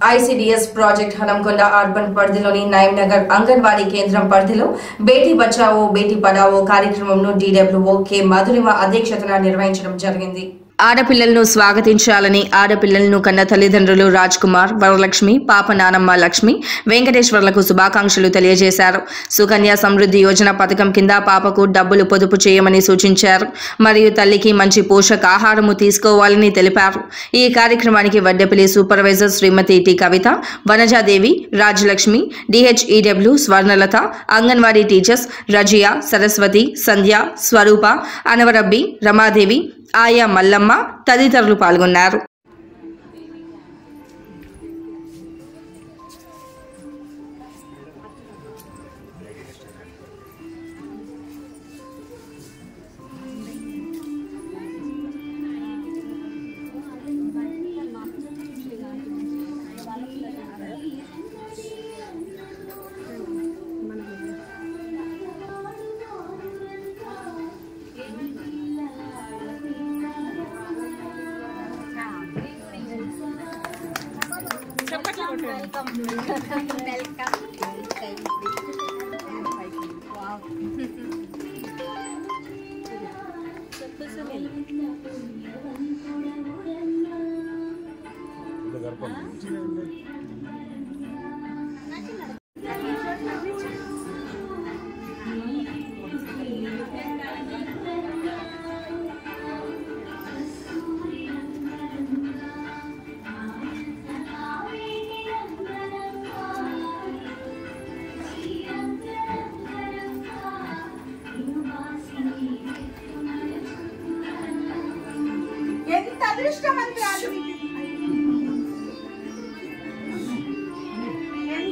ICDS project Hanamkonda urban పరిధిలోని నయంనగర్ అంగన్వాడీ కేంద్రం పరిధిలో బేటీ బచావో బేటీ పడావో కార్యక్రమంను DWO కె మధురిమ అధ్యక్షతన నిర్వహించడం జరిగింది. ఆడపిల్లలను స్వాగతించాలని ఆడపిల్లలను కన్న తల్లిదండ్రులు రాజ్ కుమార్, వరలక్ష్మి, పాప నానమ్మ లక్ష్మి, వెంకటేశ్వర్లకు శుభాకాంక్షలు తెలియజేశారు. సుకన్య సమృద్ధి యోజన పథకం కింద పాపకు డబ్బులు పొదుపు చేయమని సూచించారు. మరియు తల్లికి మంచి పోషకాహారము తీసుకోవాలని తెలిపారు. ఈ కార్యక్రమానికి వడ్డెపల్లి సూపర్వైజర్ శ్రీమతి టి కవిత, వనజాదేవి, రాజలక్ష్మి, DHEW స్వర్ణలత, అంగన్వాడీ టీచర్స్ రజియా, సరస్వతి, సంధ్య, స్వరూప, అనవరబ్బి, రమాదేవి, ఆయా మల్లమ్మ తదితరులు పాల్గొన్నారు.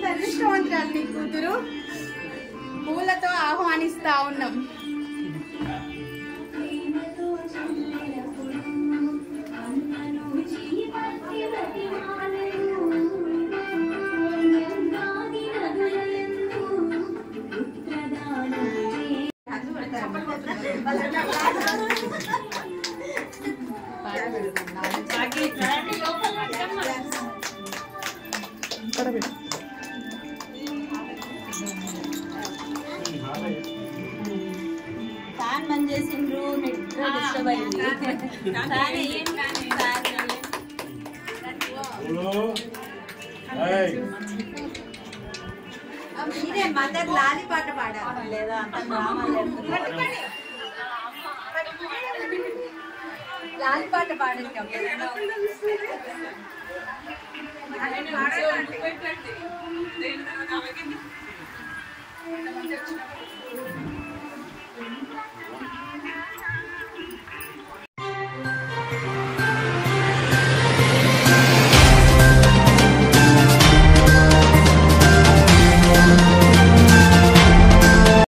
అదృష్టవంతురాలు నీ కూతురు పూలతో ఆహ్వానిస్తా ఉన్నాం. ఫ్యాన్ బంద్ చేసిండ్రు, నెట్ డిస్టర్బ్ అయింది. మీరే మదర్ లాలి పాట పాడాలి లేదా లాలి పాట పాడండి.